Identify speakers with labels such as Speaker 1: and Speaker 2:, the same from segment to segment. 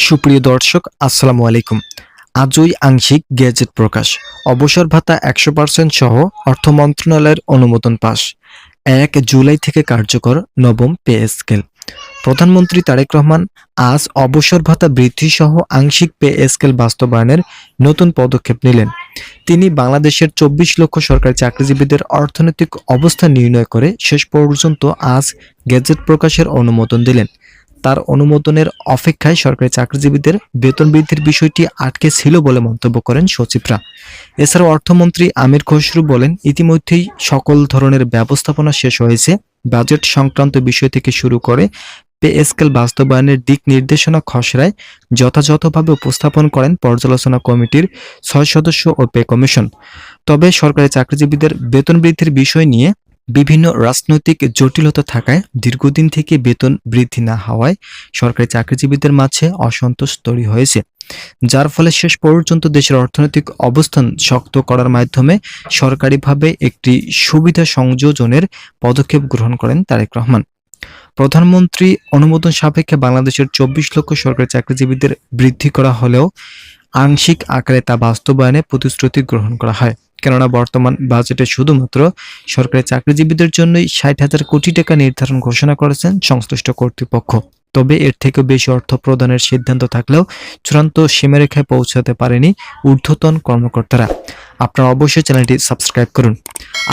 Speaker 1: সুপ্রিয় দর্শক, আসসালামু আলাইকুম। আজই আংশিক গেজেট প্রকাশ। অবসর ভাতা ১০০% সহ অর্থ মন্ত্রণালয়ের অনুমোদন পাস। ১ জুলাই থেকে কার্যকর নবম পে স্কেল। প্রধানমন্ত্রী তারেক রহমান আজ অবসর ভাতা বৃদ্ধি সহ আংশিক পে স্কেল বাস্তবায়নের নতুন পদক্ষেপ নিলেন। তিনি বাংলাদেশের ২৪ লক্ষ সরকারি চাকরিজীবীদের অর্থনৈতিক অবস্থা নির্ণয় করে শেষ পর্যন্ত আজ গেজেট প্রকাশের অনুমোদন দিলেন। তার অনুমোদনের অপেক্ষায় সরকারি চাকরিজীবীদের বেতন বৃদ্ধির বিষয়টি আটকে ছিল বলে মন্তব্য করেন সচিবরা। এছাড়াও অর্থমন্ত্রী আমির খসরু বলেন, ইতিমধ্যেই সকল ধরনের ব্যবস্থাপনা শেষ হয়েছে। বাজেট সংক্রান্ত বিষয় থেকে শুরু করে পে স্কেল বাস্তবায়নের দিক নির্দেশনা খসড়ায় যথাযথভাবে উপস্থাপন করেন পর্যালোচনা কমিটির ৬ সদস্য ও পে কমিশন। তবে সরকারি চাকরিজীবীদের বেতন বৃদ্ধির বিষয় নিয়ে বিভিন্ন রাজনৈতিক জটিলতা থাকায় দীর্ঘদিন থেকে বেতন বৃদ্ধি না হওয়ায় সরকারি চাকরিজীবীদের মাঝে অসন্তোষ তৈরি হয়েছে, যার ফলে শেষ পর্যন্ত দেশের অর্থনৈতিক অবস্থান শক্ত করার মাধ্যমে সরকারিভাবে একটি সুবিধা সংযোজনের পদক্ষেপ গ্রহণ করেন তারেক রহমান। প্রধানমন্ত্রী অনুমোদন সাপেক্ষে বাংলাদেশের ২৪ লক্ষ সরকারি চাকরিজীবীদের বৃদ্ধি করা হলেও আংশিক আকারে তা বাস্তবায়নে প্রতিশ্রুতি গ্রহণ করা হয়। কেননা বর্তমান বাজেটে শুধুমাত্র সরকারি চাকরিজীবীদের জন্যই ৬০,০০০ কোটি টাকা নির্ধারণ ঘোষণা করেছেন সংশ্লিষ্ট কর্তৃপক্ষ। তবে এর থেকেও বেশি অর্থ প্রদানের সিদ্ধান্ত থাকলেও চূড়ান্ত সীমারেখায় পৌঁছাতে পারেনি ঊর্ধ্বতন কর্মকর্তারা। আপনারা অবশ্যই চ্যানেলটি সাবস্ক্রাইব করুন।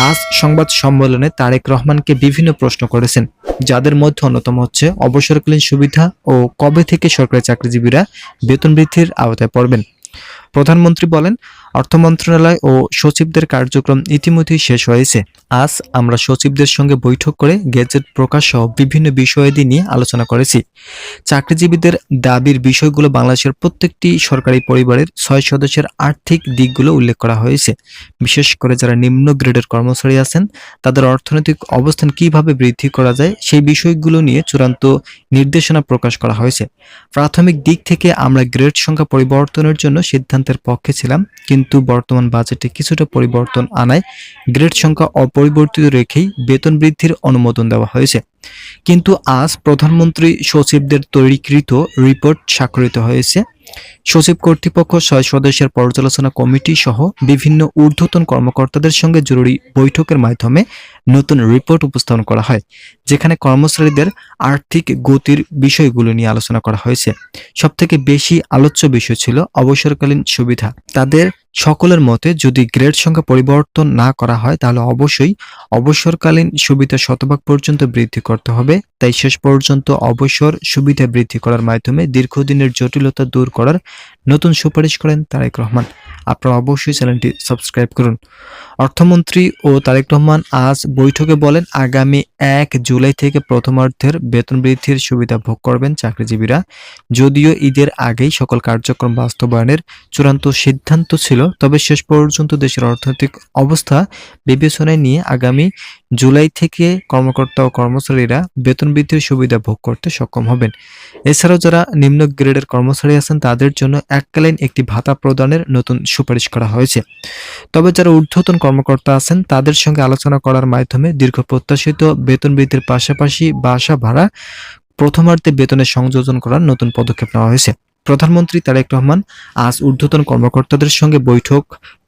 Speaker 1: আজ সংবাদ সম্মেলনে তারেক রহমানকে বিভিন্ন প্রশ্ন করেছেন, যাদের মধ্যে অন্যতম হচ্ছে অবসরকালীন সুবিধা ও কবে থেকে সরকারি চাকরিজীবীরা বেতন বৃদ্ধির আওতায় পড়বেন। প্রধানমন্ত্রী বলেন, অর্থ মন্ত্রণালয় ও সচিবদের কার্যক্রম ইতিমধ্যেই শেষ হয়েছে। আজ আমরা সচিবদের সঙ্গে বৈঠক করে গেজেট প্রকাশ সহ বিভিন্ন বিষয়াদি নিয়ে আলোচনা করেছি। চাকরিজীবীদের দাবির বিষয়গুলো বাংলাদেশের প্রত্যেকটি সরকারি পরিবারের ৬ সদস্যের আর্থিক দিকগুলো উল্লেখ করা হয়েছে। বিশেষ করে যারা নিম্ন গ্রেডের কর্মচারী আছেন, তাদের অর্থনৈতিক অবস্থান কিভাবে বৃদ্ধি করা যায় সেই বিষয়গুলো নিয়ে চূড়ান্ত নির্দেশনা প্রকাশ করা হয়েছে। প্রাথমিক দিক থেকে আমরা গ্রেড সংখ্যা পরিবর্তনের জন্য সিদ্ধান্তের পক্ষে ছিলাম, কিন্তু বর্তমান বাজেটে কিছুটা পরিবর্তন আনায় গ্রেড সংখ্যা অপরিবর্তিত রেখেই বেতন বৃদ্ধির অনুমোদন দেওয়া হয়েছে। কিন্তু আজ প্রধানমন্ত্রী সচিবদের তৈরিকৃত রিপোর্ট স্বাক্ষরিত হয়েছে। সচিব কর্তৃপক্ষ ৬ সদস্যের পর্যালোচনা কমিটি সহ বিভিন্ন ঊর্ধ্বতন কর্মকর্তাদের সঙ্গে জরুরি বৈঠকের মাধ্যমে নতুন রিপোর্ট উপস্থাপন করা হয়, যেখানে কর্মচারীদের আর্থিক গতির বিষয়গুলো নিয়ে আলোচনা করা হয়েছে। সবথেকে বেশি আলোচ্য বিষয় ছিল অবসরকালীন সুবিধা। তাদের সকলের মতে যদি গ্রেড সংখ্যা পরিবর্তন না করা হয় তাহলে অবশ্যই অবসরকালীন সুবিধা শতভাগ পর্যন্ত বৃদ্ধি করতে হবে। তাই শেষ পর্যন্ত অবসর সুবিধা বৃদ্ধি করার মাধ্যমে দীর্ঘদিনের জটিলতা দূর করার নতুন সুপারিশ করেন তারেক রহমান। আপনারা অবশ্যই চ্যানেলটি সাবস্ক্রাইব করুন। অর্থমন্ত্রী ও তারেক রহমান আজ বৈঠকে বলেন, আগামী ১ জুলাই থেকে প্রথমার্ধের বেতন বৃদ্ধির সুবিধা ভোগ করবেন চাকরিজীবীরা। যদিও ঈদের আগেই সকল কার্যক্রম বাস্তবায়নের চূড়ান্ত সিদ্ধান্ত ছিল, তবে শেষ পর্যন্ত দেশের অর্থনৈতিক অবস্থা বিবেচনায় নিয়ে আগামী জুলাই থেকে কর্মকর্তা ও কর্মচারীরা বেতন বৃদ্ধির সুবিধা ভোগ করতে সক্ষম হবেন। এছাড়াও যারা নিম্ন গ্রেডের কর্মচারী আছেন তাদের জন্য এককালীন একটি ভাতা প্রদানের নতুন সুপারিশ করা হয়েছে। তবে যারা ঊর্ধ্বতন কর্মকর্তা আছেন তাদের সঙ্গে আলোচনা করার মাধ্যমে দীর্ঘ প্রত্যাশিত বেতন বৃদ্ধির পাশাপাশি বাসা ভাড়া প্রথমার্ধে বেতনে সংযোজন করার নতুন পদক্ষেপ নেওয়া হয়েছে। প্রধানমন্ত্রী তারেক রহমান আজ ঊর্ধ্বতন কর্মকর্তাদের সঙ্গে বৈঠক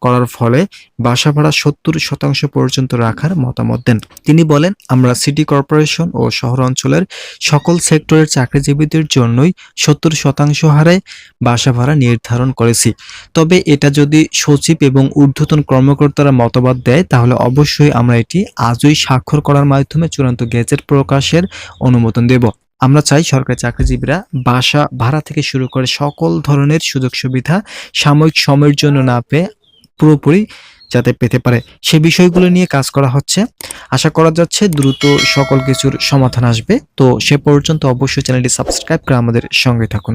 Speaker 1: করার ফলে বাসা ভাড়া ৭০% পর্যন্ত রাখার মতামত দেন। তিনি বলেন, আমরা সিটি কর্পোরেশন ও শহর অঞ্চলের সকল সেক্টরের চাকরিজীবীদের জন্যই ৭০% হারে বাসা ভাড়া নির্ধারণ করেছি। তবে এটা যদি সচিব এবং ঊর্ধ্বতন কর্মকর্তারা মতামত দেয় তাহলে অবশ্যই আমরা এটি আজই স্বাক্ষর করার মাধ্যমে চূড়ান্ত গেজেট প্রকাশের অনুমোদন দেব। আমরা চাই সরকারি চাকরিজীবীরা বাসা ভাড়া থেকে শুরু করে সকল ধরনের সুযোগ সুবিধা সাময়িক সময়ের জন্য না পেয়ে পুরোপুরি যাতে পেতে পারে, সে বিষয়গুলো নিয়ে কাজ করা হচ্ছে। আশা করা যাচ্ছে দ্রুত সকল কিছুর সমাধান আসবে। তো সে পর্যন্ত অবশ্যই চ্যানেলটি সাবস্ক্রাইব করে আমাদের সঙ্গে থাকুন।